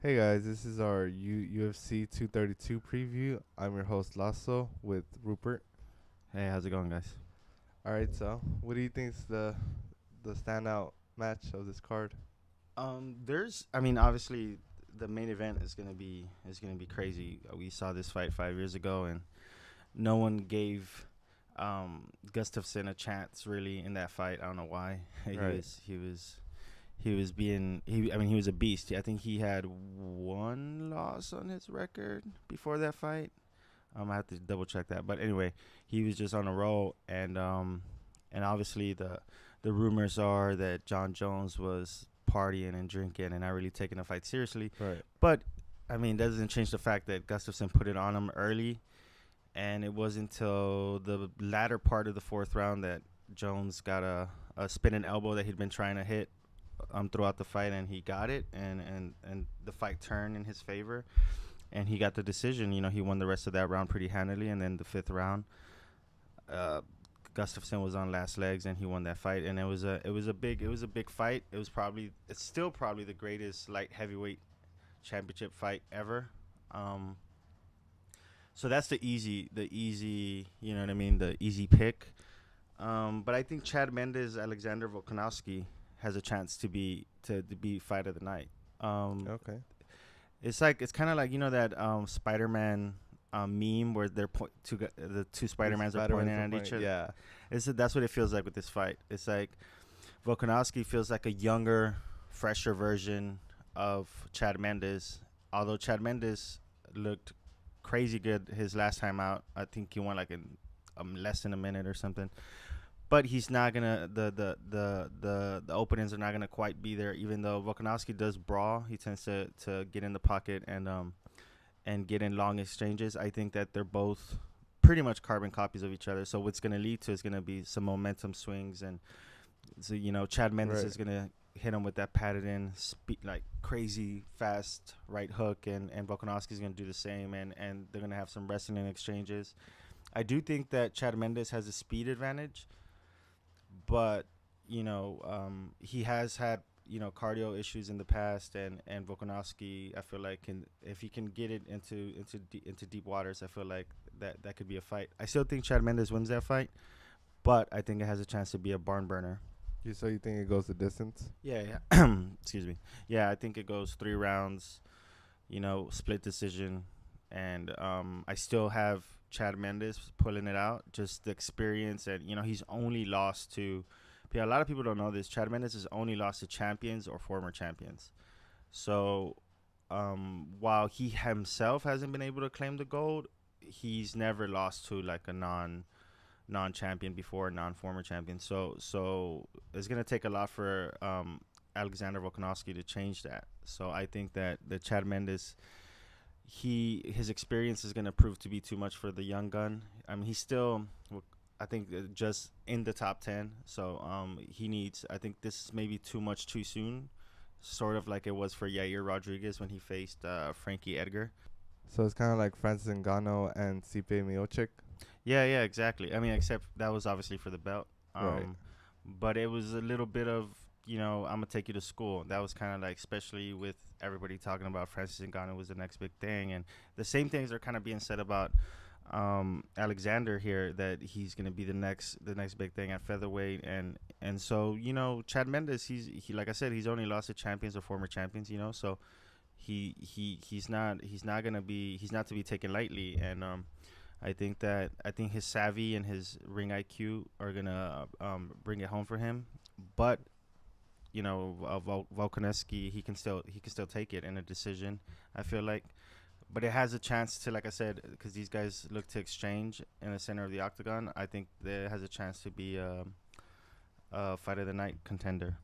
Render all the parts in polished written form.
Hey guys, this is our UFC 232 preview. I'm your host Lasso with Rupert. Hey, how's it going, guys? All right, so what do you think is the standout match of this card? Obviously, the main event is gonna be crazy. We saw this fight 5 years ago, and no one gave Gustafsson a chance really in that fight. I don't know why. he Right. was he was he was being he. I mean, he was a beast. I think he had one loss on his record before that fight. I have to double check that, but anyway, he was just on a roll, and obviously the rumors are that John Jones was partying and drinking and not really taking the fight seriously. Right. But I mean, that doesn't change the fact that Gustafsson put it on him early, and it wasn't until the latter part of the fourth round that Jones got a spinning elbow that he'd been trying to hit throughout the fight, and he got it, and the fight turned in his favor, and he got the decision. He won the rest of that round pretty handily, and then the fifth round, uh, Gustafsson was on last legs, and he won that fight. And it was a big fight. It's still probably the greatest light heavyweight championship fight ever. Um, so that's the easy, you know what I mean, the easy pick. But I think Chad Mendes, Alexander Volkanovski has a chance to be fight of the night. Um, Okay. it's kind of like that Spider-Man meme where the two The Spider-Mans are Spider-Man's pointing are at each other. yeah. That's what it feels like with this fight. It's like Volkanovski feels like a younger, fresher version of Chad Mendes. Although Chad Mendes looked crazy good his last time out. I think he won like in less than a minute or something. But he's not gonna the openings are not gonna quite be there. Even though Volkanovski does brawl, he tends to get in the pocket and get in long exchanges. I think that they're both pretty much carbon copies of each other. So what's going to lead to is going to be some momentum swings, and so Chad Mendes Right. is going to hit him with that padded in like crazy fast right hook, and Volkanovski is going to do the same, and they're going to have some wrestling exchanges. I do think that Chad Mendes has a speed advantage, but he has had cardio issues in the past, and Volkanovski, I feel like, can if he can get it into deep waters, I feel like that could be a fight. I still think Chad Mendes wins that fight, but I think it has a chance to be a barn burner. You think it goes the distance? Yeah, yeah. Excuse me. Yeah, I think it goes 3 rounds, split decision, and I still have Chad Mendes pulling it out. Just the experience, and he's only lost to. Yeah, a lot of people don't know this. Chad Mendes has only lost to champions or former champions. So, while he himself hasn't been able to claim the gold, he's never lost to like a non champion before, non former champion. So it's gonna take a lot for Alexander Volkanovski to change that. So I think that the Chad Mendes, his experience is gonna prove to be too much for the young gun. I mean, he's still, I think, just in the top 10. So he needs. I think this is maybe too much too soon, sort of like it was for Yair Rodriguez when he faced Frankie Edgar. So it's kind of like Francis Ngannou and Stipe Miocic. Yeah, yeah, exactly. I mean, except that was obviously for the belt. Right. But it was a little bit of, I'm gonna take you to school. That was kind of like, especially with everybody talking about Francis Ngannou was the next big thing, and the same things are kind of being said about Alexander here, that he's gonna be the next big thing at featherweight, and so Chad Mendes, he like I said, he's only lost to champions or former champions, so he's not to be taken lightly, and I think his savvy and his ring IQ are gonna bring it home for him. But Volkanovski, he can still take it in a decision, I feel like. But it has a chance to, like I said, because these guys look to exchange in the center of the octagon. I think there has a chance to be a fight of the night contender.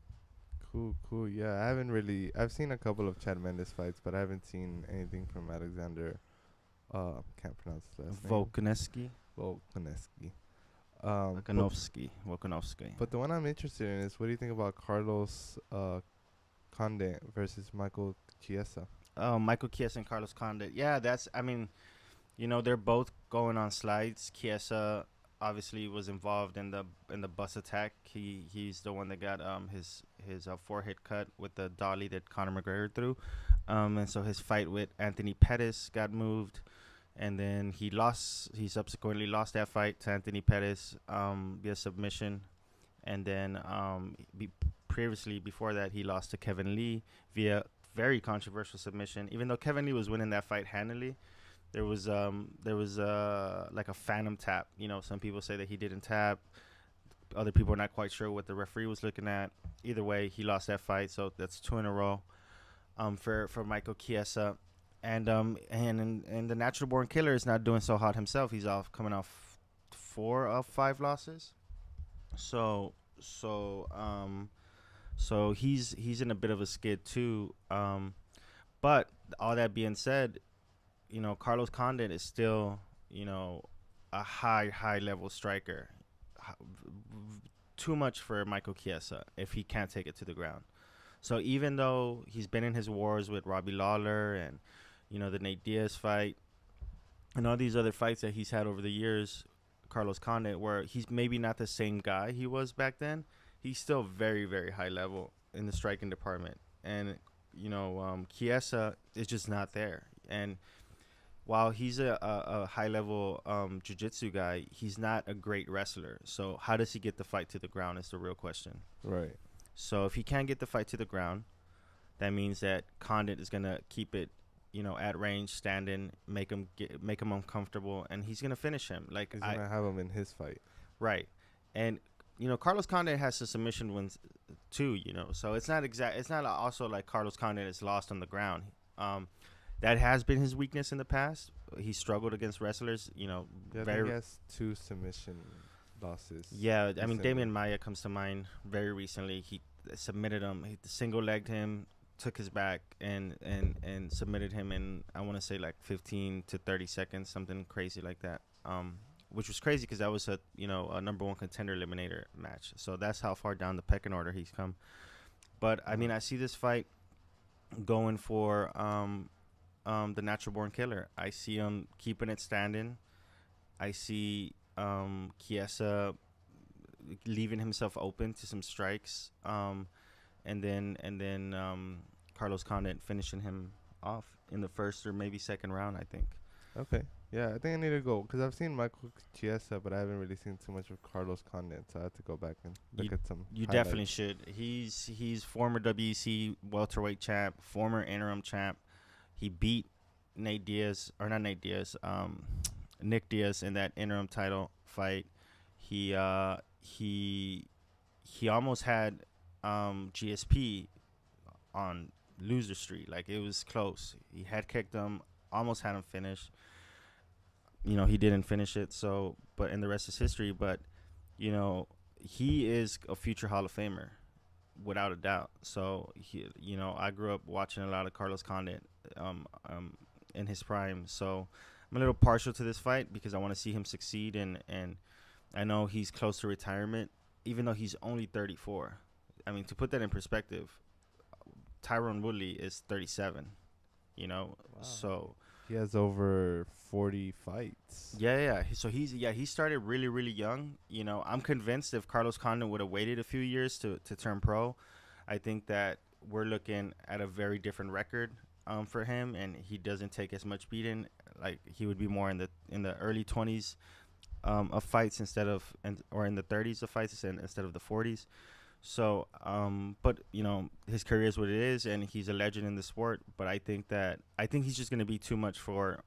Cool, cool. Yeah, I haven't really. I've seen a couple of Chad Mendes fights, but I haven't seen anything from Alexander. Can't pronounce his last name. Volkanovski, Volkanovski. But Volkanovski. but the one I'm interested in is what do you think about Carlos Condit versus Michael Chiesa? Michael Chiesa and Carlos Condit. Yeah, that's. I mean, they're both going on slides. Chiesa obviously was involved in the bus attack. He's the one that got his forehead cut with the dolly that Conor McGregor threw. And so his fight with Anthony Pettis got moved, and then he lost. He subsequently lost that fight to Anthony Pettis via submission, and then previously before that he lost to Kevin Lee via very controversial submission. Even though Kevin Lee was winning that fight handily, there was like a phantom tap. You know, some people say that he didn't tap. Other people are not quite sure what the referee was looking at. Either way, he lost that fight, so that's 2 in a row for Michael Chiesa. And the natural born killer is not doing so hot himself. He's coming off 4 of 5 losses. So he's in a bit of a skid too. But all that being said, you know, Carlos Condit is still, you know, a high level striker. Too much for Michael Chiesa if he can't take it to the ground. So even though he's been in his wars with Robbie Lawler and, you know, the Nate Diaz fight and all these other fights that he's had over the years, Carlos Condit, where he's maybe not the same guy he was back then, he's still very high level in the striking department. And, you know, Chiesa is just not there. And while he's a high-level jiu-jitsu guy, he's not a great wrestler. So how does he get the fight to the ground is the real question. Right. So if he can't get the fight to the ground, that means that Condit is going to keep it, you know, at range, standing, make him uncomfortable, and he's going to finish him. Like he's going to have him in his fight. Right. And, you know, Carlos Condit has the submission wins too, you know. So it's not also like Carlos Condit is lost on the ground. That has been his weakness in the past. He struggled against wrestlers, you know. Yeah, I think he has 2 submission losses. Yeah, I mean, Damian Maia comes to mind very recently. He submitted him. He single-legged him, took his back, and submitted him in, I want to say, like 15 to 30 seconds, something crazy like that. Which was crazy because that was a number 1 contender eliminator match. So that's how far down the pecking order he's come. But, I mean, I see this fight going for the natural born killer. I see him keeping it standing. I see Chiesa leaving himself open to some strikes, and then Carlos Condit finishing him off in the first or maybe second round, I think. Okay. Yeah, I think I need to go because I've seen Michael Chiesa, but I haven't really seen too much of Carlos Condit, so I have to go back and look at some. You highlights. definitely should. He's former WEC welterweight champ, former interim champ. He beat Nick Diaz in that interim title fight. He almost had GSP on loser street. Like, it was close. He had kicked him, almost had him finish. You know, he didn't finish it. So, but in the rest is history. But, you know, he is a future Hall of Famer, without a doubt. So, I grew up watching a lot of Carlos Condit in his prime. So I'm a little partial to this fight because I want to see him succeed. And I know he's close to retirement, even though he's only 34. I mean, to put that in perspective, Tyron Woodley is 37, you know. Wow. So he has over 40 fights. Yeah. So he started really young. You know, I'm convinced if Carlos Condit would have waited a few years to turn pro, I think that we're looking at a very different record for him, and he doesn't take as much beating. Like, he would be more in the early 20s of fights or in the 30s of fights instead of the 40s. So, but you know, his career is what it is, and he's a legend in the sport. But I think he's just going to be too much for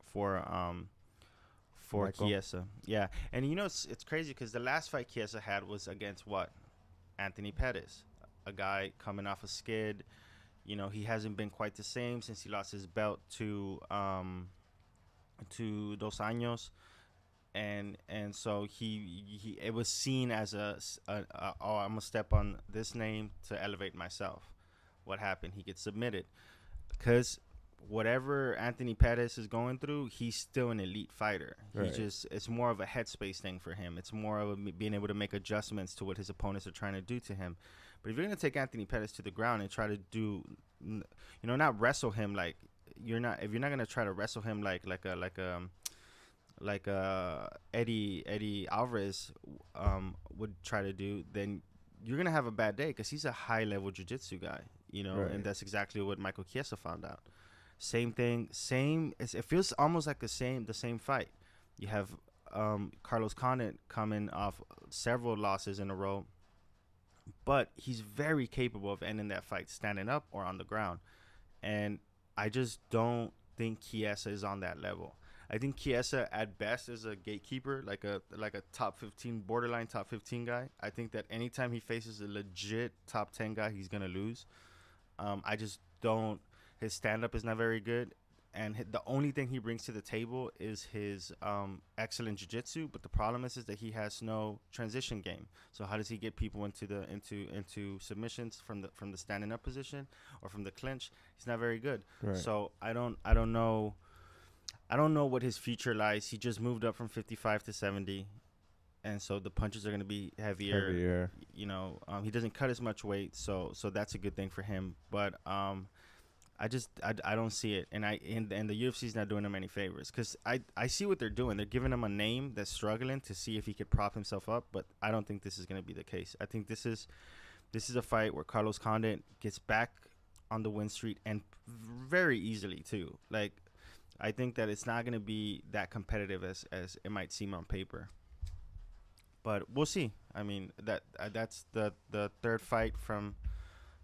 Chiesa. Yeah, and you know, it's crazy because the last fight Chiesa had was against Anthony Pettis, a guy coming off a skid. You know, he hasn't been quite the same since he lost his belt to Dos Anjos, and so he it was seen as I'm gonna step on this name to elevate myself. What happened? He gets submitted because whatever Anthony Pettis is going through, he's still an elite fighter. Right. It's more of a headspace thing for him. It's more of being able to make adjustments to what his opponents are trying to do to him. But if you're going to take Anthony Pettis to the ground and try to do, you know, not wrestle him if you're not going to try to wrestle him like Eddie Alvarez would try to do, then you're going to have a bad day because he's a high-level jiu-jitsu guy, you know, right. And that's exactly what Michael Chiesa found out. Same thing. Same. It feels almost like the same fight. You have Carlos Condit coming off several losses in a row, but he's very capable of ending that fight standing up or on the ground. And I just don't think Chiesa is on that level. I think Chiesa at best is a gatekeeper, like a top 15, borderline top 15 guy. I think that anytime he faces a legit top 10 guy, he's gonna lose. I just don't. His stand up is not very good, and the only thing he brings to the table is his excellent jiu-jitsu. But the problem is that he has no transition game. So how does he get people into submissions from the standing up position or from the clinch? He's not very good. Right. So I don't know what his future lies. He just moved up from 55 to 70, and so the punches are going to be heavier. Heavier. He doesn't cut as much weight, so that's a good thing for him. But I don't see it, and the UFC's not doing him any favors, because I see what they're doing. They're giving him a name that's struggling to see if he could prop himself up, but I don't think this is going to be the case. I think this is a fight where Carlos Condit gets back on the win streak, and very easily too. Like, I think that it's not going to be that competitive as it might seem on paper. But we'll see. I mean, that's the third fight from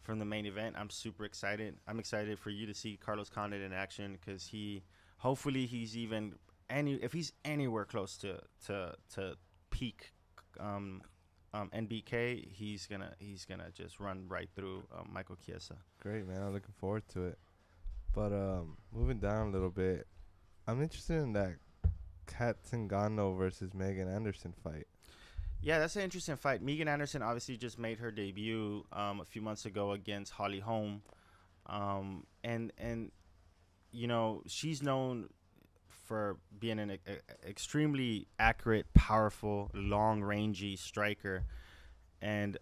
the main event. I'm super excited. I'm excited for you to see Carlos Condit in action, because hopefully he's if he's anywhere close to peak NBK, he's gonna just run right through Michael Chiesa. Great, man. I'm looking forward to it. But moving down a little bit, I'm interested in that Kat Zingano versus Megan Anderson fight. Yeah, that's an interesting fight. Megan Anderson obviously just made her debut a few months ago against Holly Holm, and she's known for being an extremely accurate, powerful, long-rangey striker, and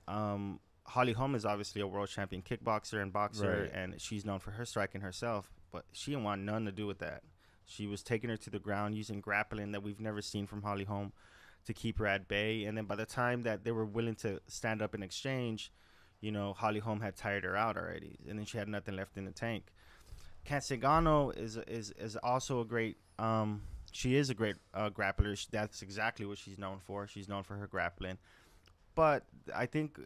Holly Holm is obviously a world champion kickboxer and boxer, Right. and she's known for her striking herself, but she didn't want none to do with that. She was taking her to the ground using grappling that we've never seen from Holly Holm to keep her at bay. And then by the time that they were willing to stand up and exchange, Holly Holm had tired her out already, and then she had nothing left in the tank. Kat Zingano is also a great. She is a great grappler. That's exactly what she's known for. She's known for her grappling. But I think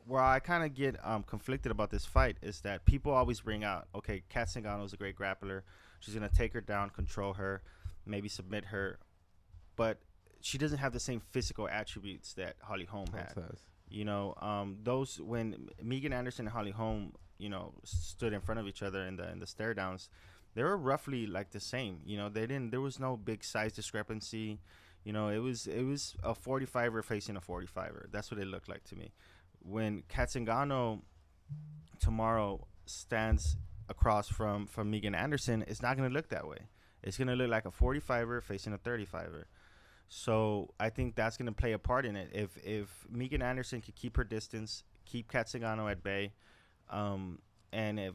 where I kind of get conflicted about this fight is that people always bring out, okay, Kat Zingano is a great grappler. She's gonna take her down, control her, maybe submit her, but she doesn't have the same physical attributes that Holly Holm had. Those when Megan Anderson and Holly Holm, stood in front of each other in the stare downs, they were roughly like the same. There was no big size discrepancy. It was a 45er facing a 45er. That's what it looked like to me. When Kat Zingano tomorrow stands across from Megan Anderson, it's not going to look that way. It's going to look like a 45er facing a 35er. So I think that's going to play a part in it. If Megan Anderson could keep her distance, keep Kat Zingano at bay, and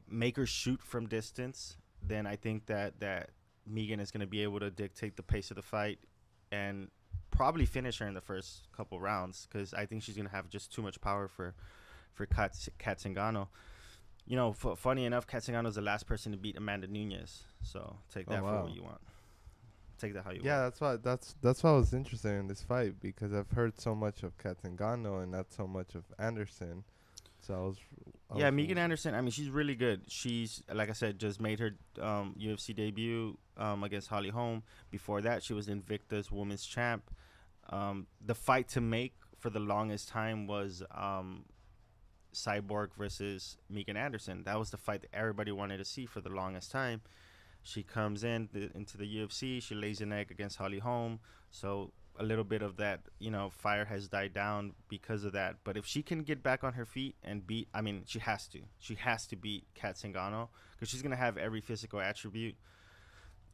make her shoot from distance, then I think that Megan is going to be able to dictate the pace of the fight and probably finish her in the first couple rounds, because I think she's going to have just too much power for Kat Zingano. Funny enough, Kat Zingano is the last person to beat Amanda Nunes. So take that for what you want. Take that how you want. Yeah, that's why I was interested in this fight, because I've heard so much of Kat Zingano and not so much of Anderson. So Megan Anderson, I mean, she's really good. She's, like I said, just made her UFC debut against Holly Holm. Before that, she was Invicta's women's champ. The fight to make for the longest time was Cyborg versus Megan Anderson. That was the fight that everybody wanted to see for the longest time. She comes into the UFC. She lays an egg against Holly Holm. So a little bit of that, fire has died down because of that. But if she can get back on her feet and she has to. She has to beat Kat Zingano, because she's going to have every physical attribute.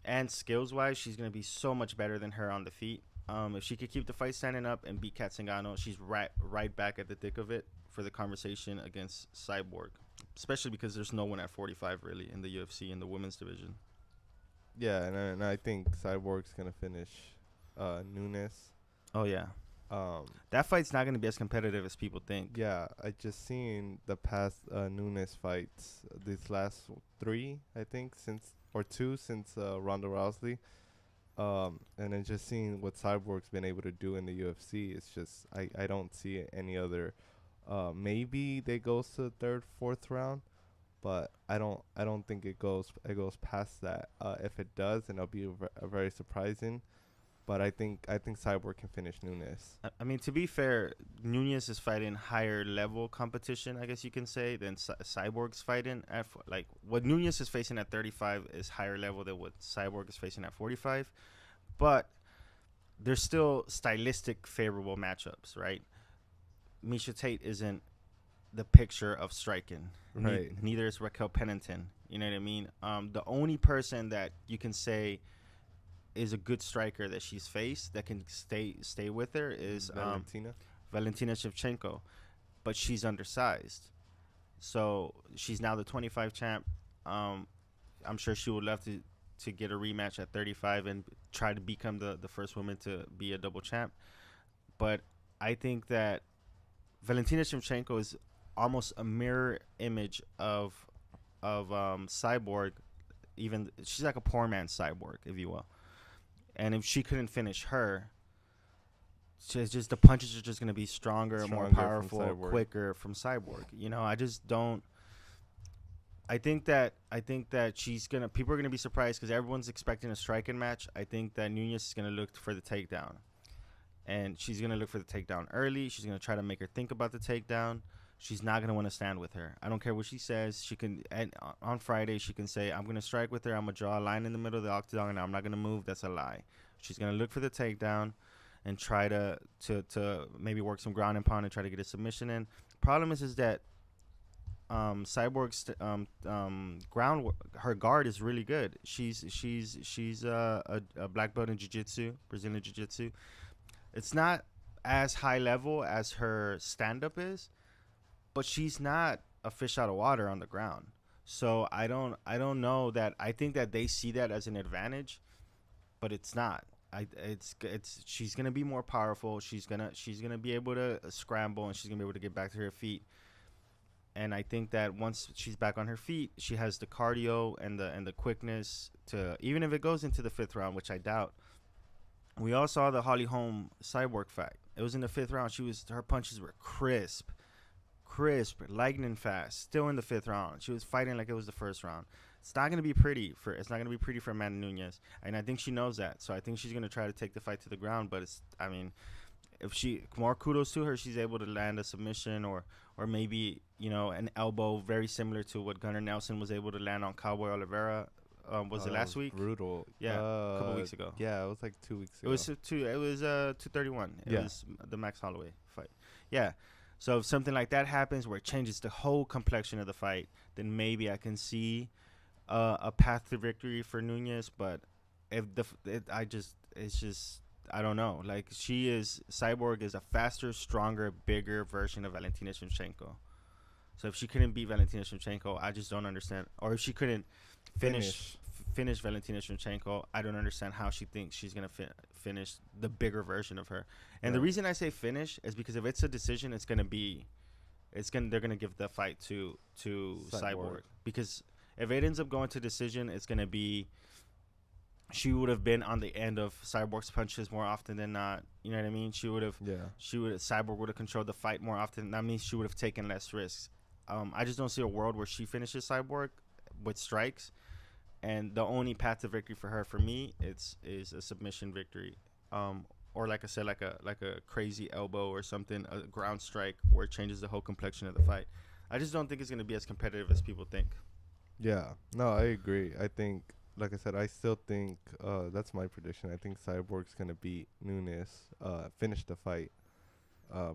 And skills-wise, she's going to be so much better than her on the feet. If she could keep the fight standing up and beat Kat Zingano, she's right back at the thick of it for the conversation against Cyborg, especially because there's no one at 45 really in the UFC in the women's division. Yeah, and I think Cyborg's gonna finish Nunes. Oh yeah. That fight's not gonna be as competitive as people think. Yeah, I just seen the past Nunes fights. These last 3, I think, since or two since Ronda Rousey. And then just seeing what Cyborg's been able to do in the UFC, it's just I don't see any other. Maybe they goes to the third, fourth round, but I don't think it goes past that. If it does, then it'll be very surprising. But I think Cyborg can finish Nunes. I mean, to be fair, Nunes is fighting higher level competition, I guess you can say, than Cyborg's fighting at like what Nunes is facing at 35 is higher level than what Cyborg is facing at 45. But there's still stylistic favorable matchups, right? Misha Tate isn't the picture of striking. Right. Neither is Raquel Pennington. You know what I mean? The only person that you can say is a good striker that she's faced that can stay with her is Valentina Shevchenko, but she's undersized, so she's now the 25 champ. I'm sure she would love to get a rematch at 35 and try to become the first woman to be a double champ. But I think that Valentina Shevchenko is almost a mirror image of Cyborg. Even she's like a poor man's Cyborg, if you will. And if she couldn't finish her, it's just the punches are just going to be stronger, more powerful, quicker from Cyborg. You know, I just don't. I think that people are gonna be surprised because everyone's expecting a striking match. I think that Nunes is gonna look for the takedown, and she's gonna look for the takedown early. She's gonna try to make her think about the takedown. She's not gonna want to stand with her. I don't care what she says. She can, and on Friday she can say, "I'm gonna strike with her. I'm gonna draw a line in the middle of the octagon, and I'm not gonna move." That's a lie. She's gonna look for the takedown, and try to maybe work some ground and pound and try to get a submission in. Problem is that Cyborg's ground, her guard is really good. She's a black belt in jiu-jitsu, Brazilian jiu-jitsu. It's not as high level as her stand-up is, but she's not a fish out of water on the ground. So I don't know that. I think that they see that as an advantage, but it's not. She's gonna be more powerful. She's gonna be able to scramble, and she's gonna be able to get back to her feet. And I think that once she's back on her feet, she has the cardio and the quickness to, even if it goes into the fifth round, which I doubt. We all saw the Holly Holm Cyborg fight. It was in the fifth round. Her punches were crisp, lightning fast. Still in the fifth round, she was fighting like it was the first round. It's not gonna be pretty for Amanda Nunes, and I think she knows that. So I think she's gonna try to take the fight to the ground. But if she, more kudos to her, she's able to land a submission or maybe, an elbow very similar to what Gunnar Nelson was able to land on Cowboy Oliveira. Was it last week? Brutal. Yeah, a couple weeks ago. Yeah, it was like 2 weeks ago. It was 231. It was the Max Holloway fight. Yeah. So if something like that happens where it changes the whole complexion of the fight, then maybe I can see a path to victory for Nunes. But I don't know. Like, Cyborg is a faster, stronger, bigger version of Valentina Shevchenko. So if she couldn't beat Valentina Shevchenko, I just don't understand. Or if she couldn't finish Valentina Shevchenko, I don't understand how she thinks she's going to finish the bigger version of her. And the reason I say finish is because if it's a decision, they're going to give the fight to Cyborg. Because if it ends up going to decision, it's going to be, she would have been on the end of Cyborg's punches more often than not. You know what I mean? Cyborg would have controlled the fight more often. That means she would have taken less risks. I just don't see a world where she finishes Cyborg with strikes. And the only path to victory for her, for me, is a submission victory. Or like I said, like a crazy elbow or something, a ground strike where it changes the whole complexion of the fight. I just don't think it's going to be as competitive as people think. Yeah. No, I agree. I think, like I said, I still think that's my prediction. I think Cyborg's gonna beat Nunes, finish the fight,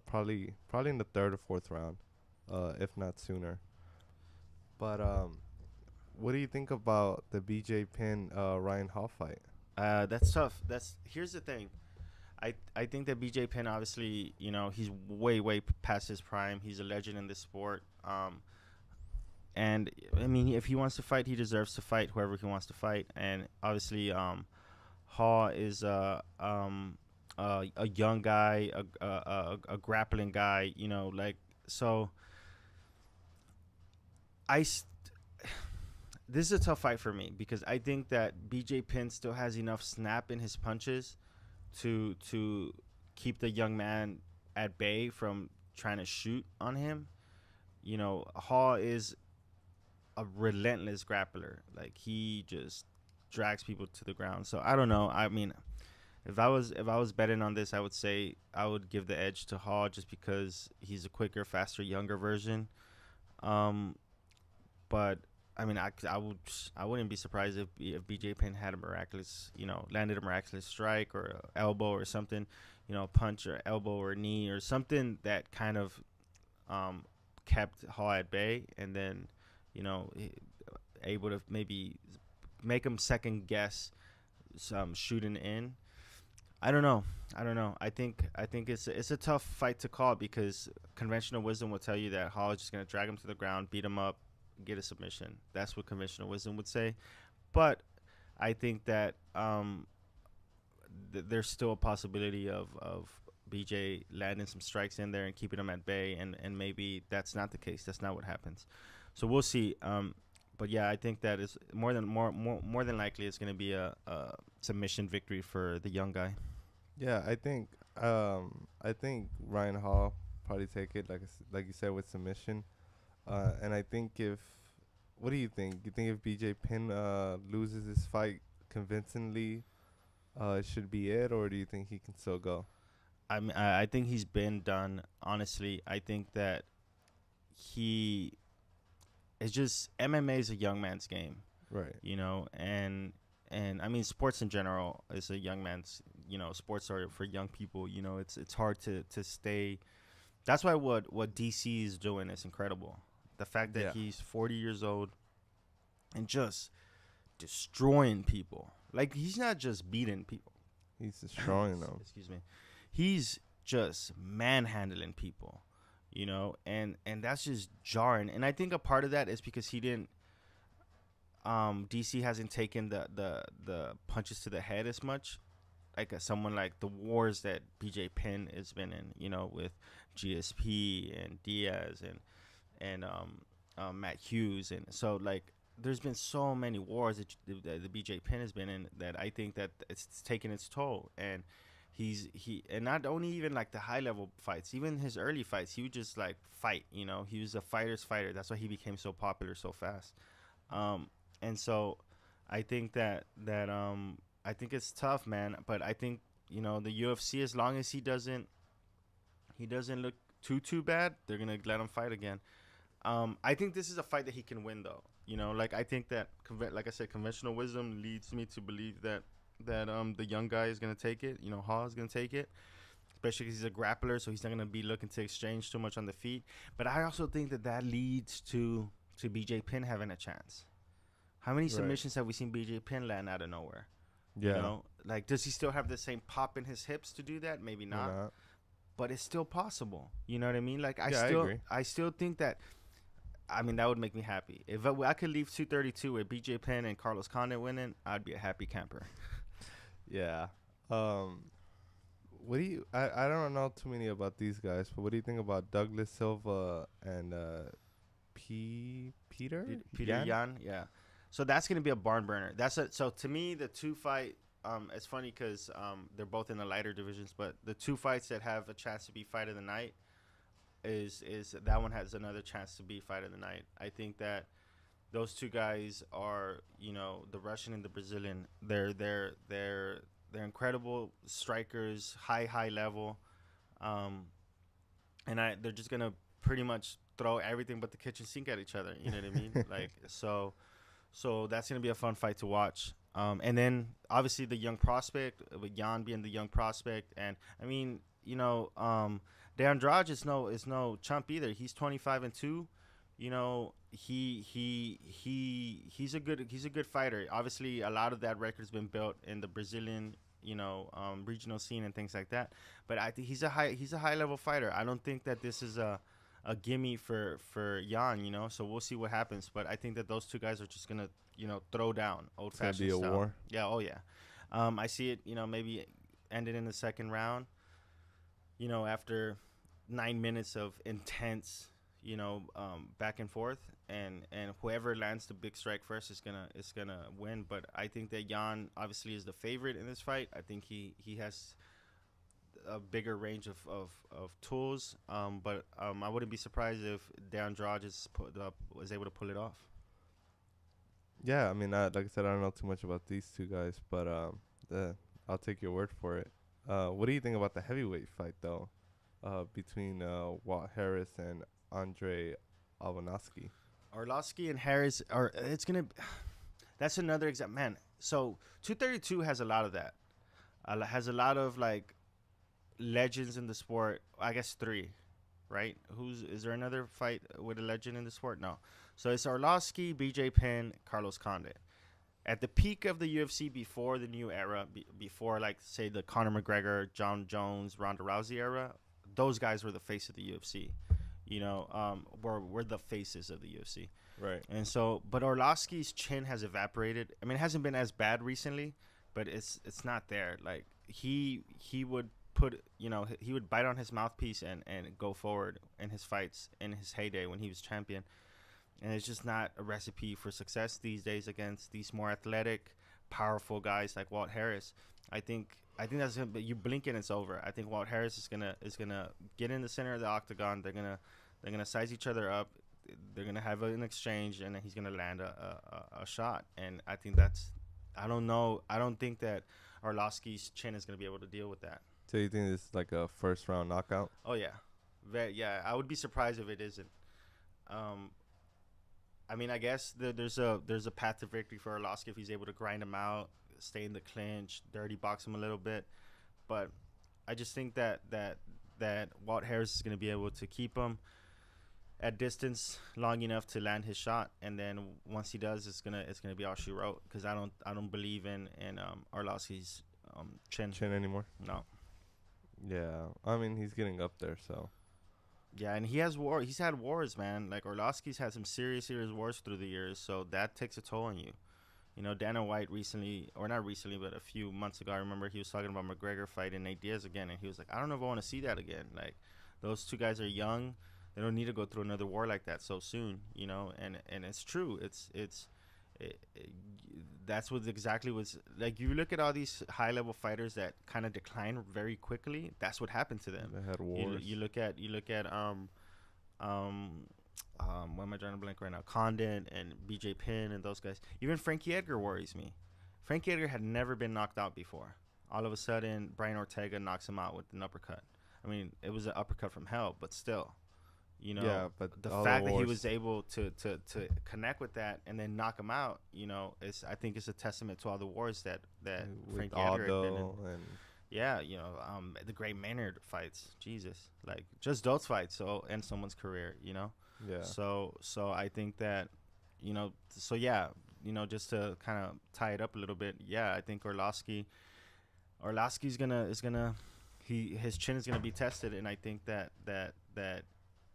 probably in the third or fourth round, if not sooner. But what do you think about the BJ Penn Ryan Hall fight? That's tough. Here's the thing. I think that BJ Penn, obviously, he's way past his prime. He's a legend in this sport. And I mean, if he wants to fight, he deserves to fight whoever he wants to fight. And obviously, Hall is a young guy, a grappling guy. So this is a tough fight for me because I think that BJ Penn still has enough snap in his punches to keep the young man at bay from trying to shoot on him. You know, Hall is a relentless grappler. Like he just drags people to the ground. So I don't know. I mean, if I was betting on this, I would say I would give the edge to Hall just because he's a quicker, faster, younger version. Um, but I mean, I wouldn't be surprised if BJ Penn had a miraculous, landed a miraculous strike or a elbow or something, a punch or elbow or knee or something that kind of um, kept Hall at bay, and then able to maybe make him second guess some shooting in. I don't know. I think it's a tough fight to call because conventional wisdom will tell you that Hall is just gonna drag him to the ground, beat him up, get a submission. That's what conventional wisdom would say. But I think that there's still a possibility of BJ landing some strikes in there and keeping him at bay, and maybe that's not the case. That's not what happens. So we'll see. But yeah, I think that is more than likely it's going to be a submission victory for the young guy. Yeah, I think Ryan Hall probably take it like you said with submission. And I think if what do you think? You think if BJ Penn loses this fight convincingly, it should be it, or do you think he can still go? I think he's been done. Honestly, I think that he it's just MMA is a young man's game, Right. and I mean sports in general is a young man's. Sports are for young people. It's hard to stay. That's why what DC is doing is incredible. The fact that Yeah. he's 40 years old and just destroying people. Like he's not just beating people. He's destroying them. Excuse me. He's just manhandling people, and that's just jarring. And I think a part of that is because he didn't DC hasn't taken the punches to the head as much, like someone like the wars that BJ Penn has been in, with GSP and Diaz and Matt Hughes, and so like there's been so many wars that the BJ Penn has been in that I think that it's taken its toll, and and not only even like the high level fights, even his early fights, he would just like fight, he was a fighter's fighter. That's why he became so popular so fast. And so I think that I think it's tough, man. But I think the UFC, as long as he doesn't look too bad, they're gonna let him fight again. I think this is a fight that he can win, though. Like I think that like I said, conventional wisdom leads me to believe that the young guy is gonna take it. Hall is gonna take it, especially because he's a grappler, so he's not gonna be looking to exchange too much on the feet. But I also think that leads to BJ Penn having a chance. How many Right. submissions have we seen BJ Penn land out of nowhere? Yeah. Like does he still have the same pop in his hips to do that? Maybe not, Not. but it's still possible. You know what I mean? Like Yeah, I agree. I still think that. I mean, that would make me happy. If I could leave 232 with BJ Penn and Carlos Condit winning, I'd be a happy camper. Yeah. What do you? I don't know too many about these guys, but what do you think about Douglas Silva and Peter Peter Yan, yeah. So that's gonna be a barn burner. So to me, the two fight. It's funny because they're both in the lighter divisions, but the two fights that have a chance to be fight of the night is that one has another chance to be fight of the night. I think that those two guys are, the Russian and the Brazilian. They're incredible strikers, high level, and they're just gonna pretty much throw everything but the kitchen sink at each other. You know what I mean? Like so that's gonna be a fun fight to watch. And then obviously the young prospect, with Jan being the young prospect, and I mean, De Andrade is no chump either. He's 25-2. He's a good fighter. Obviously, a lot of that record's been built in the Brazilian, regional scene and things like that. But I think he's a high level fighter. I don't think that this is a gimme for Jan. So we'll see what happens. But I think that those two guys are just gonna throw down old It's gonna fashioned be a style. war. Yeah. Oh yeah. I see it. Maybe ended in the second round. After 9 minutes of intense, back and forth, and whoever lands the big strike first is gonna win. But I think that Jan obviously is the favorite in this fight. I think he has a bigger range of tools. But I wouldn't be surprised if Andrade was able to pull it off. Yeah, I mean, like I said, I don't know too much about these two guys, but I'll take your word for it. What do you think about the heavyweight fight though, between Walt Harris and Andre Volkanovski? Arlovsky and Harris are. It's gonna. That's another example, man. So 232 has a lot of that. Has a lot of like legends in the sport. I guess three, right? Is there another fight with a legend in the sport? No. So it's Arlovsky, BJ Penn, Carlos Condit. At the peak of the UFC before the new era, before like say the Conor McGregor, John Jones, Ronda Rousey era, those guys were the face of the UFC. Were the faces of the UFC. Right. And so, but Arlovsky's chin has evaporated. I mean, it hasn't been as bad recently, but it's not there. Like he would he would bite on his mouthpiece and go forward in his fights in his heyday when he was champion. And it's just not a recipe for success these days against these more athletic, powerful guys like Walt Harris. I think that's gonna, you blink and it's over. I think Walt Harris is gonna get in the center of the octagon. They're gonna size each other up. They're gonna have an exchange, and then he's gonna land a shot. And I think I don't know. I don't think that Arlovsky's chin is gonna be able to deal with that. So you think this is like a first round knockout? Oh yeah, yeah. I would be surprised if it isn't. I mean, I guess there's a path to victory for Arlovsky if he's able to grind him out, stay in the clinch, dirty box him a little bit. But I just think that Walt Harris is going to be able to keep him at distance long enough to land his shot, and then once he does, it's gonna be all she wrote. Because I don't believe in Arlovsky's chin anymore. No. Yeah, I mean he's getting up there, so. Yeah, and he has war. He's had wars, man. Like Arlovsky's had some serious wars through the years, so that takes a toll on you. Dana White recently, or not recently, but a few months ago, I remember he was talking about McGregor fighting Nate Diaz again, and he was like, I don't know if I want to see that again. Like, those two guys are young. They don't need to go through another war like that so soon, and it's true. That's what exactly was, like, you look at all these high-level fighters that kind of decline very quickly, that's what happened to them. They had wars. You look at what am I drawing a blank right now? Condit and BJ Penn and those guys. Even Frankie Edgar worries me. Frankie Edgar had never been knocked out before. All of a sudden, Brian Ortega knocks him out with an uppercut. I mean, it was an uppercut from hell, but still, yeah, but the fact that he was able to connect with that and then knock him out, I think it's a testament to all the wars that Frankie Edgar had been in. And yeah, the great Maynard fights, Jesus, like just those fights, so end someone's career, Yeah. So I think that, just to kind of tie it up a little bit, yeah, I think Arlovsky's his chin is gonna be tested, and I think that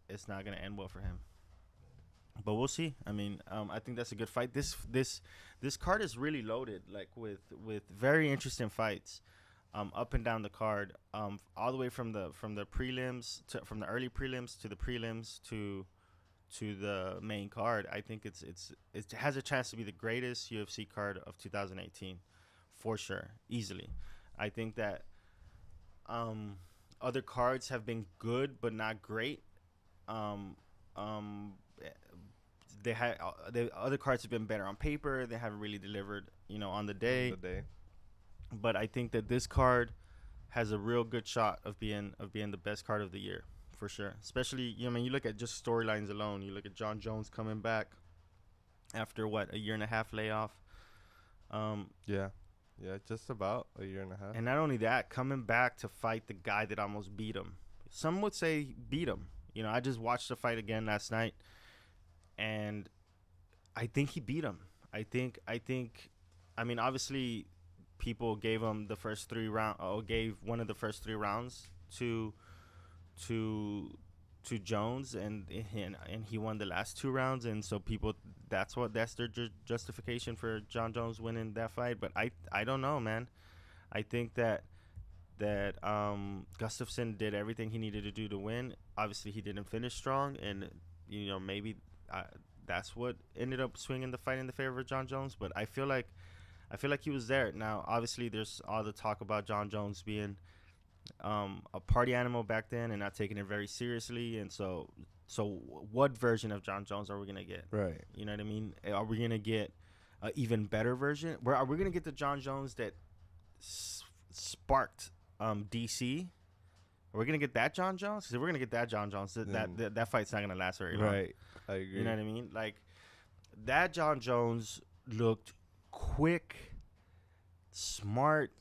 it's not gonna end well for him. But we'll see. I mean, I think that's a good fight. This card is really loaded, like with very interesting fights. Up and down the card, all the way from the prelims from the early prelims to the prelims to the main card. I think it has a chance to be the greatest UFC card of 2018, for sure, easily. I think that other cards have been good but not great. The other cards have been better on paper. They haven't really delivered, on the day. But I think that this card has a real good shot of being the best card of the year, for sure. Especially, you look at just storylines alone. You look at John Jones coming back after a year and a half layoff. Yeah, just about a year and a half. And not only that, coming back to fight the guy that almost beat him. Some would say beat him. I just watched the fight again last night, and I think he beat him. I mean, obviously, people gave him the first 3 rounds, or gave one of the first 3 rounds to Jones, and he won the last 2 rounds, and so people, that's their justification for John Jones winning that fight. But I don't know, man. I think that Gustafsson did everything he needed to do to win. Obviously, he didn't finish strong, and maybe that's what ended up swinging the fight in the favor of John Jones. But I feel like he was there. Now, obviously, there's all the talk about John Jones being a party animal back then and not taking it very seriously. And so what version of John Jones are we gonna get? Right. You know what I mean? Are we gonna get an even better version? Are we gonna get the John Jones that sparked DC? Are we gonna get that John Jones? Because if we're gonna get that John Jones, that fight's not gonna last very long. Right. I agree. You know what I mean? Like, that John Jones looked quick, smart,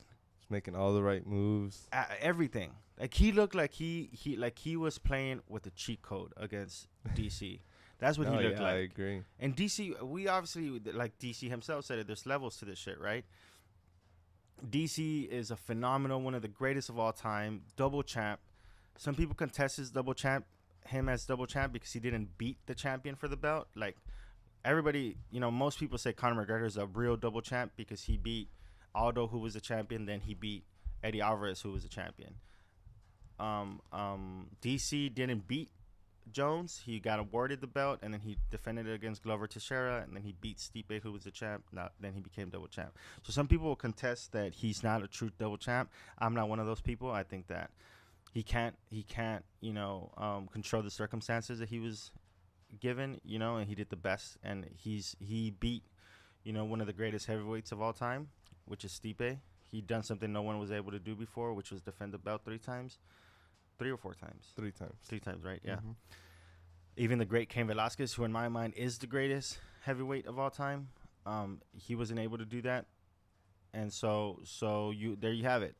making all the right moves. Everything. Like, he looked like he was playing with a cheat code against DC. That's what he looked like. I agree. And DC, we obviously, like DC himself said it, there's levels to this shit, right? DC is a phenomenal, one of the greatest of all time, double champ. Some people contest him as double champ because he didn't beat the champion for the belt. Like, everybody, most people say Conor McGregor is a real double champ because he beat Aldo, who was a champion, then he beat Eddie Alvarez, who was a champion. DC didn't beat Jones. He got awarded the belt, and then he defended it against Glover Teixeira, and then he beat Stipe, who was the champ. Then he became double champ. So some people will contest that he's not a true double champ. I'm not one of those people. I think that he can't control the circumstances that he was given, and he did the best, and he beat, one of the greatest heavyweights of all time, which is Stipe. He done something no one was able to do before, which was defend the belt 3 times. 3 or 4 times? 3 times. 3 times, right? Yeah. Mm-hmm. Even the great Cain Velasquez, who in my mind is the greatest heavyweight of all time, he wasn't able to do that. And so there you have it.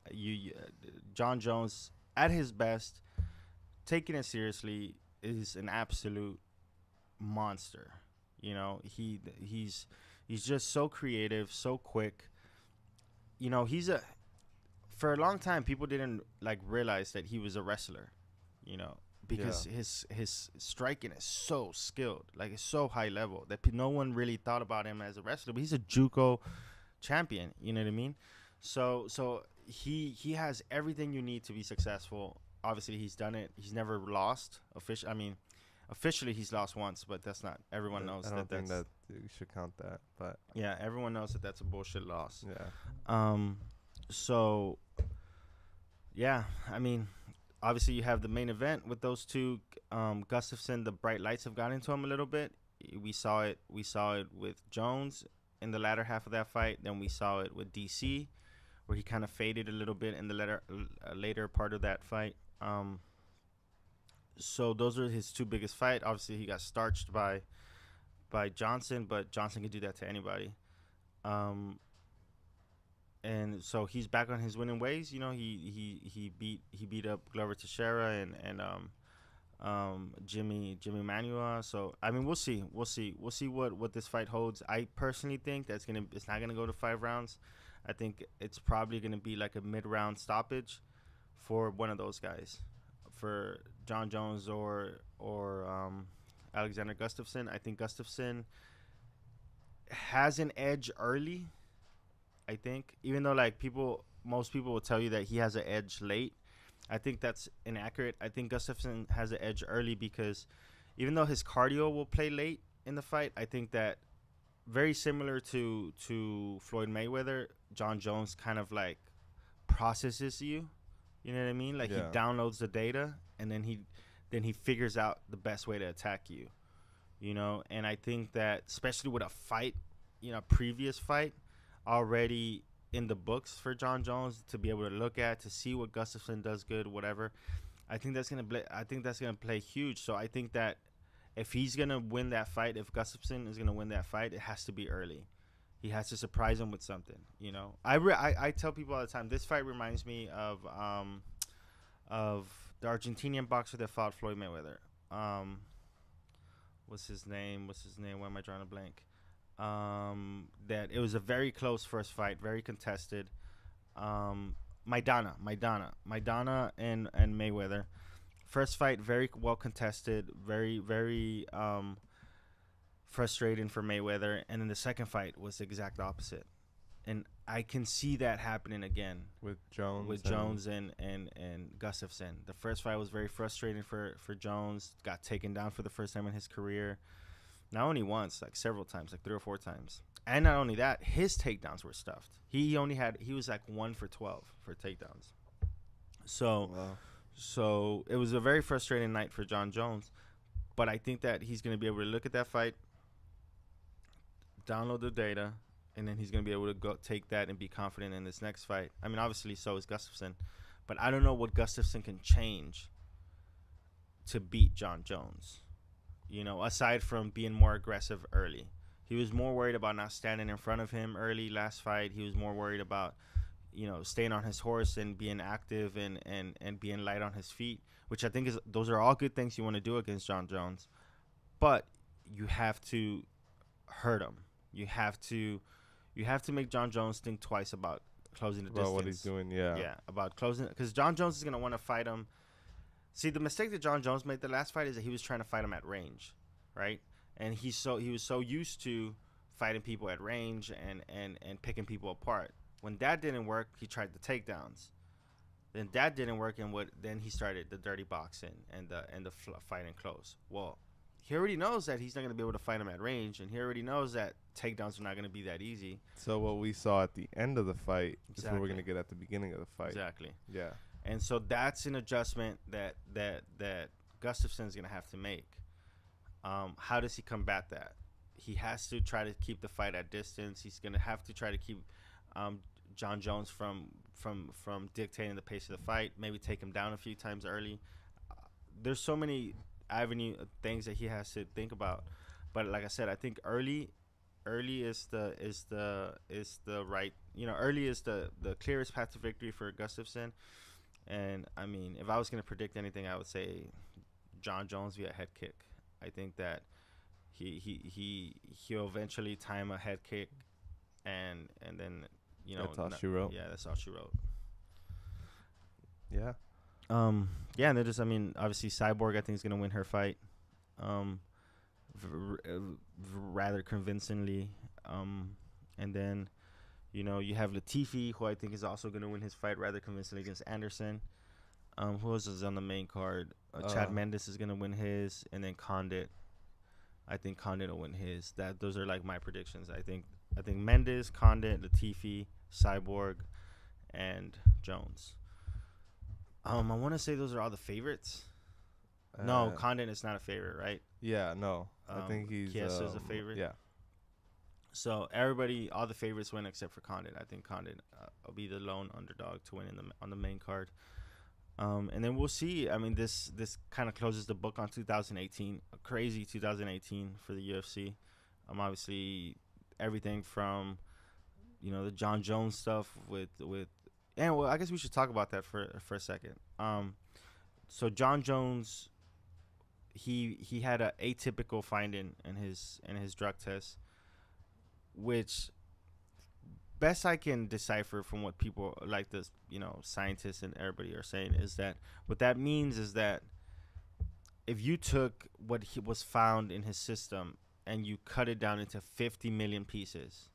John Jones, at his best, taking it seriously, is an absolute monster. He's just so creative, so quick. For a long time, people didn't realize that he was a wrestler, because his striking is so skilled, it's so high level that no one really thought about him as a wrestler. But he's a JUCO champion, you know what I mean? So he has everything you need to be successful. Obviously, he's done it. He's never lost. Officially, he's lost once, but that's not. Everyone knows that. I don't think that you should count that, but yeah, everyone knows that that's a bullshit loss. Yeah. So, yeah, obviously you have the main event with those two. Gustafsson, the bright lights have gotten into him a little bit. We saw it with Jones in the latter half of that fight. Then we saw it with DC, where he kind of faded a little bit in the later part of that fight. So those are his 2 biggest fights. Obviously, he got starched by Johnson, but Johnson can do that to anybody. And so he's back on his winning ways. He beat up Glover Teixeira and Jimmy Manuwa. So we'll see what this fight holds. I personally think it's not gonna go to 5 rounds. I think it's probably gonna be like a mid-round stoppage for one of those guys, for John Jones or Alexander Gustafsson. I think Gustafsson has an edge early. I think, even though most people will tell you that he has an edge late, I think that's inaccurate. I think Gustafsson has an edge early because even though his cardio will play late in the fight, I think that very similar to Floyd Mayweather, John Jones kind of processes you. You know what I mean? He downloads the data and then he figures out the best way to attack you. And I think that especially with a fight, previous fight already in the books for John Jones to be able to look at, to see what Gustafsson does good, whatever, I think that's gonna play huge. So I think that if he's gonna win that fight, if Gustafsson is gonna win that fight, it has to be early. He has to surprise him with something. I tell people all the time, this fight reminds me of the Argentinian boxer that fought Floyd Mayweather. What's his name? Why am I drawing a blank? That it was a very close first fight, very contested. Maidana and Mayweather. First fight, very well contested, very frustrating for Mayweather, and then the second fight was the exact opposite. And I can see that happening again with Jones. with Jones and Gustafsson. The first fight was very frustrating for Jones. Got taken down for the first time in his career. Not only once, like several times, like 3 or 4 times. And not only that, his takedowns were stuffed. He was like 1 for 12 for takedowns. So, Wow. so it was a very frustrating night for John Jones. But I think that he's going to be able to look at that fight, download the data, and then he's going to be able to go take that and be confident in this next fight. I mean, obviously, so is Gustafsson. But I don't know what Gustafsson can change to beat John Jones. You know, aside from being more aggressive early. He was more worried about not standing in front of him early last fight. He was more worried about, you know, staying on his horse and being active and being light on his feet, which I think those are all good things you want to do against John Jones. But you have to hurt him. You have to make John Jones think twice about closing the distance. About what he's doing, yeah. Yeah, about closing, because John Jones is going to want to fight him. See, the mistake that John Jones made the last fight is that he was trying to fight him at range, right? And he was so used to fighting people at range and picking people apart. When that didn't work, he tried the takedowns. Then that didn't work, and then he started the dirty boxing and the fighting close. Well, he already knows that he's not going to be able to fight him at range, and he already knows that takedowns are not going to be that easy. So what we saw at the end of the fight is what we're Exactly. going to get at the beginning of the fight. Exactly. Yeah. And so that's an adjustment that Gustafsson's going to have to make. How does he combat that? He has to try to keep the fight at distance. He's going to have to try to keep John Jones from dictating the pace of the fight. Maybe take him down a few times early. There's so many things that he has to think about. But like I said, I think early is the right, you know, early is the clearest path to victory for Gustafsson. And I mean, if I was going to predict anything, I would say John Jones via head kick. I think that he'll eventually time a head kick, and then, you know, That's all she wrote. Yeah, that's all she wrote. Yeah. Yeah, and then just, I mean, obviously Cyborg, I think, is going to win her fight, rather convincingly. And then, you know, you have Latifi, who I think is also going to win his fight rather convincingly against Anderson. Who else is on the main card? Chad Mendes is going to win his, and then Condit. I think Condit will win his. Those are like my predictions. I think Mendes, Condit, Latifi, Cyborg, and Jones. I want to say those are all the favorites. No, Condit is not a favorite, right? Yeah, no. I think he's Chiesa is a favorite. Yeah. So all the favorites win except for Condit. I think Condit will be the lone underdog to win on the main card. And then we'll see. I mean, this kind of closes the book on 2018. A crazy 2018 for the UFC. Obviously everything from, you know, the John Jones stuff and well, I guess we should talk about that for a second. So John Jones, he had a atypical finding in his drug test, which best I can decipher from what people like this, you know, scientists and everybody are saying, is that what that means is that if you took what was found in his system and you cut it down into 50 million pieces,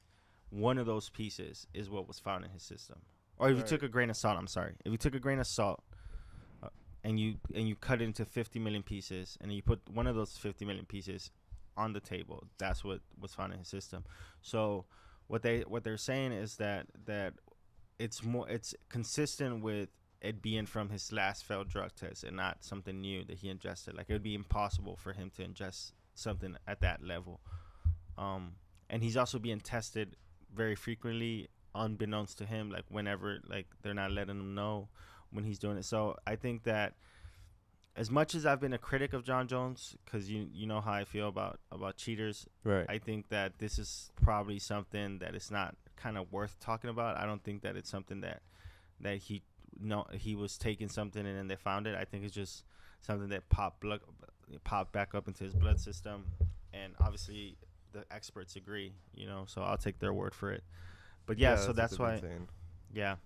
one of those pieces is what was found in his system. Or if you took a grain of salt, if you took a grain of salt and you cut it into 50 million pieces, and you put one of those 50 million pieces on the table, that's what was found in his system. So what they're saying is that it's consistent with it being from his last failed drug test and not something new that he ingested. Like, it would be impossible for him to ingest something at that level. And he's also being tested very frequently, unbeknownst to him, like whenever, like they're not letting him know when he's doing it. So I think that as much as I've been a critic of John Jones, because you know how I feel about cheaters, Right. I think that this is probably something that is not kind of worth talking about. I don't think that it's something that he was taking something and then they found it. I think it's just something that popped back up into his blood system, and obviously the experts agree, you know, so I'll take their word for it. But yeah, so that's why. Yeah.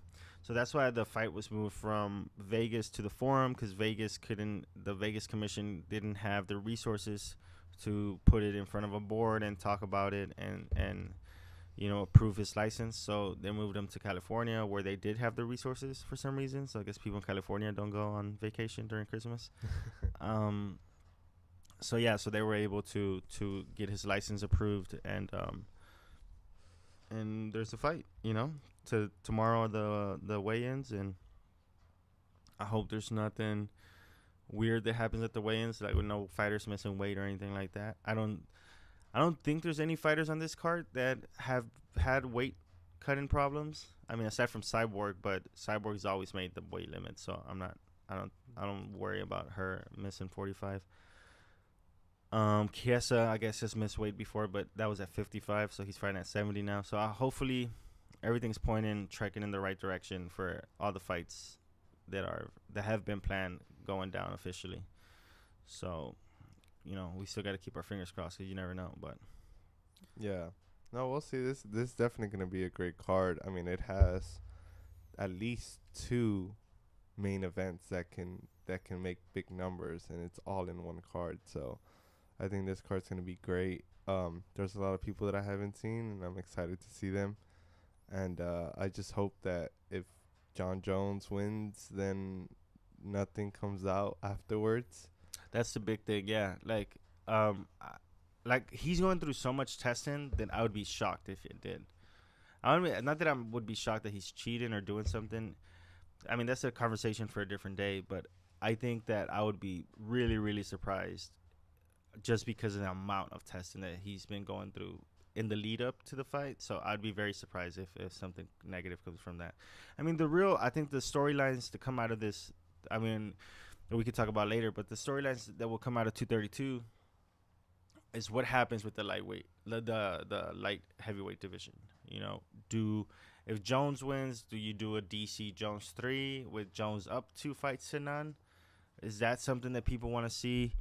So that's why the fight was moved from Vegas to the Forum, because the Vegas Commission didn't have the resources to put it in front of a board and talk about it and approve his license. So they moved him to California, where they did have the resources for some reason. So I guess people in California don't go on vacation during Christmas. um, so yeah, so they were able to get his license approved, and there's a fight. To tomorrow the weigh-ins, and I hope there's nothing weird that happens at the weigh-ins, like with no fighters missing weight or anything like that. I don't think there's any fighters on this card that have had weight cutting problems. I mean, aside from Cyborg, but Cyborg's always made the weight limit, so I don't worry about her missing 45. Chiesa, I guess, has missed weight before, but that was at 55, so he's fighting at 70 now. So hopefully everything's pointing, trekking in the right direction for all the fights that have been planned going down officially. So, we still got to keep our fingers crossed, because you never know. But Yeah. No, we'll see. This is definitely going to be a great card. I mean, it has at least two main events that can make big numbers, and it's all in one card. So I think this card's going to be great. There's a lot of people that I haven't seen, and I'm excited to see them. And I just hope that if John Jones wins, then nothing comes out afterwards. that's the big thing. Yeah, like he's going through so much testing that I would be shocked if it did. Not that I would be shocked that he's cheating or doing something. I mean, that's a conversation for a different day. But I think that I would be really, really surprised, just because of the amount of testing that he's been going through in the lead up to the fight. So I'd be very surprised if something negative comes from that. I mean, I think the storylines to come out of this, I mean, we could talk about later, but the storylines that will come out of 232 is what happens with the lightweight, the light heavyweight division. If Jones wins, do you do a DC Jones 3 with Jones up 2-0? Is that something that people want to see?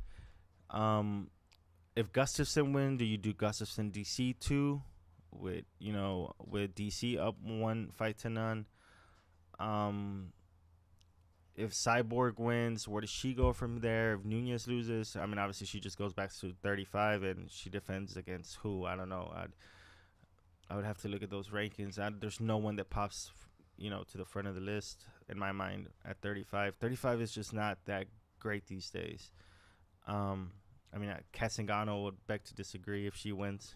If Gustafsson wins, do you do Gustafsson DC 2 with DC up 1-0? If Cyborg wins, where does she go from there? If Nunes loses, I mean, obviously she just goes back to 35 and she defends against who? I don't know. I would have to look at those rankings. There's no one that pops, to the front of the list in my mind at 35. 35 is just not that great these days. I mean, Zingano would beg to disagree if she wins.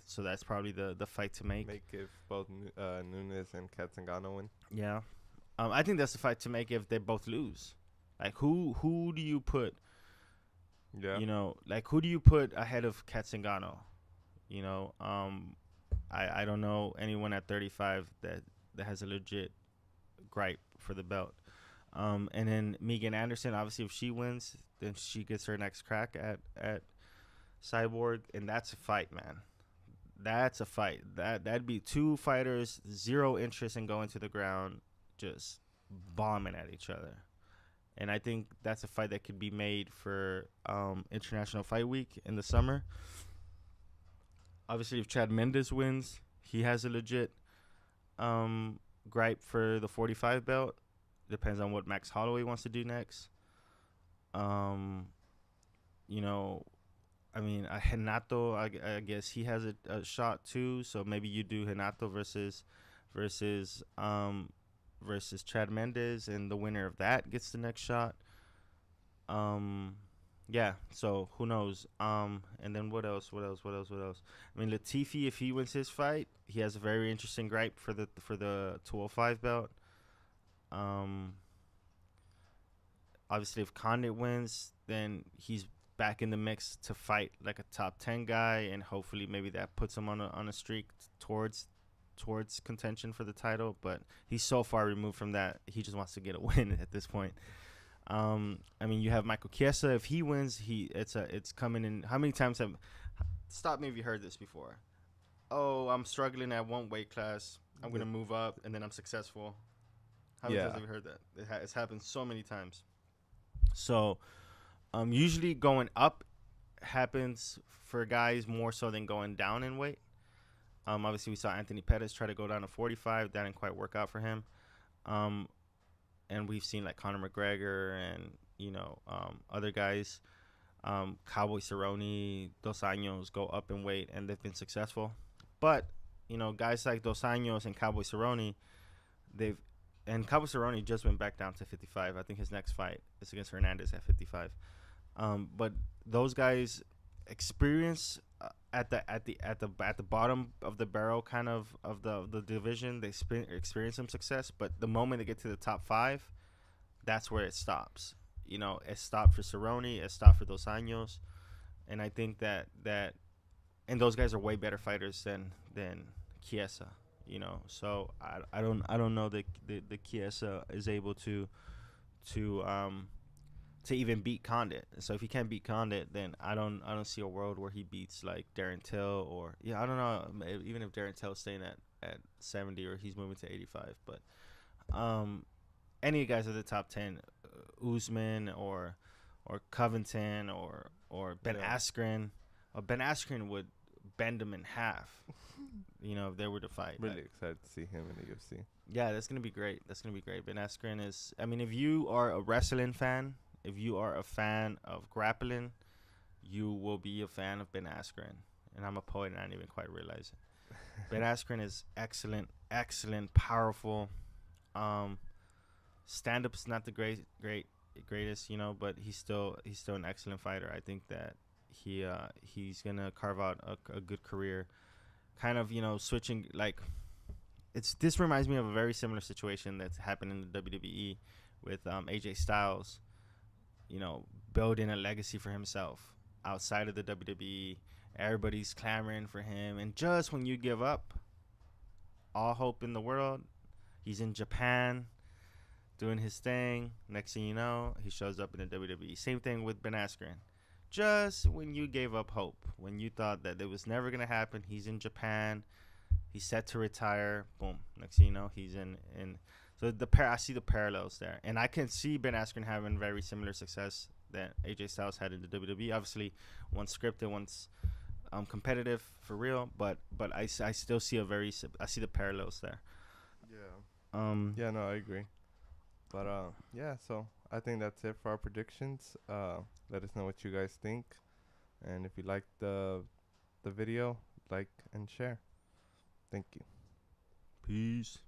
So that's probably the fight to make. Make if both Nunes and Zingano win. Yeah. I think that's the fight to make if they both lose. Like, who do you put? Yeah. Who do you put ahead of Zingano? I don't know anyone at 35 that has a legit gripe for the belt. And then Megan Anderson, obviously, if she wins, then she gets her next crack at Cyborg, and that's a fight, man. That's a fight. That'd be two fighters, zero interest in going to the ground, just bombing at each other. And I think that's a fight that could be made for International Fight Week in the summer. Obviously, if Chad Mendes wins, he has a legit gripe for the 45 belt. Depends on what Max Holloway wants to do next. I mean, Renato, I guess he has a shot too. So maybe you do Renato versus Chad Mendes, and the winner of that gets the next shot. Yeah. So who knows? And then what else? I mean, Latifi, if he wins his fight, he has a very interesting gripe for the 205 belt. Obviously, if Condit wins, then he's back in the mix to fight like a top 10 guy, and hopefully maybe that puts him on a streak towards contention for the title. But he's so far removed from that, he just wants to get a win at this point. I mean, you have Michael Chiesa. If he wins, it's coming in. How many times stop me if you heard this before? Oh, I'm struggling at one weight class. I'm gonna move up, and then I'm successful. How many times have you heard that? It's happened so many times. So, usually going up happens for guys more so than going down in weight. Obviously, we saw Anthony Pettis try to go down to 45. That didn't quite work out for him. And we've seen like Conor McGregor and other guys, Cowboy Cerrone, Dos Anjos go up in weight, and they've been successful. But guys like Dos Anjos and Cowboy Cerrone, they've and Cowboy Cerrone just went back down to 55. I think his next fight is against Hernandez at 55. But those guys experience at the bottom of the barrel, kind of the division. They experience some success, but the moment they get to the top five, that's where it stops. It stopped for Cerrone, it stopped for Dos Anjos, and I think that and those guys are way better fighters than Chiesa. So I don't know that the Chiesa is able to to even beat Condit. So if he can't beat Condit, then I don't see a world where he beats like Darren Till, or I don't know, even if Darren Till's staying at 70 or he's moving to 85. But any guys at the top 10, Usman or Covington or Ben Askren. Ben Askren would bend him in half. If they were to fight. Really excited to see him in the UFC. Yeah, that's gonna be great. Ben Askren is. I mean, if you are a wrestling fan, if you are a fan of grappling, you will be a fan of Ben Askren. And I'm a poet, and I didn't even quite realize it. Ben Askren is excellent, powerful. Stand up is not the greatest, but he's still an excellent fighter. I think that he's gonna carve out a good career. Kind of switching, like this reminds me of a very similar situation that's happened in the WWE with AJ Styles. Building a legacy for himself outside of the WWE. Everybody's clamoring for him, and just when you give up all hope in the world, he's in Japan doing his thing. Next thing you know, he shows up in the WWE. Same thing with Ben Askren. Just when you gave up hope, when you thought that it was never gonna happen, he's in Japan. He's set to retire. Boom. Next thing you know, he's in. So I see the parallels there, and I can see Ben Askren having very similar success that AJ Styles had in the WWE. Obviously, one's scripted, one's competitive for real, but I still see I see the parallels there. Yeah. Yeah. No, I agree. But yeah. So I think that's it for our predictions. Let us know what you guys think, and if you like the video, like and share. Thank you. Peace.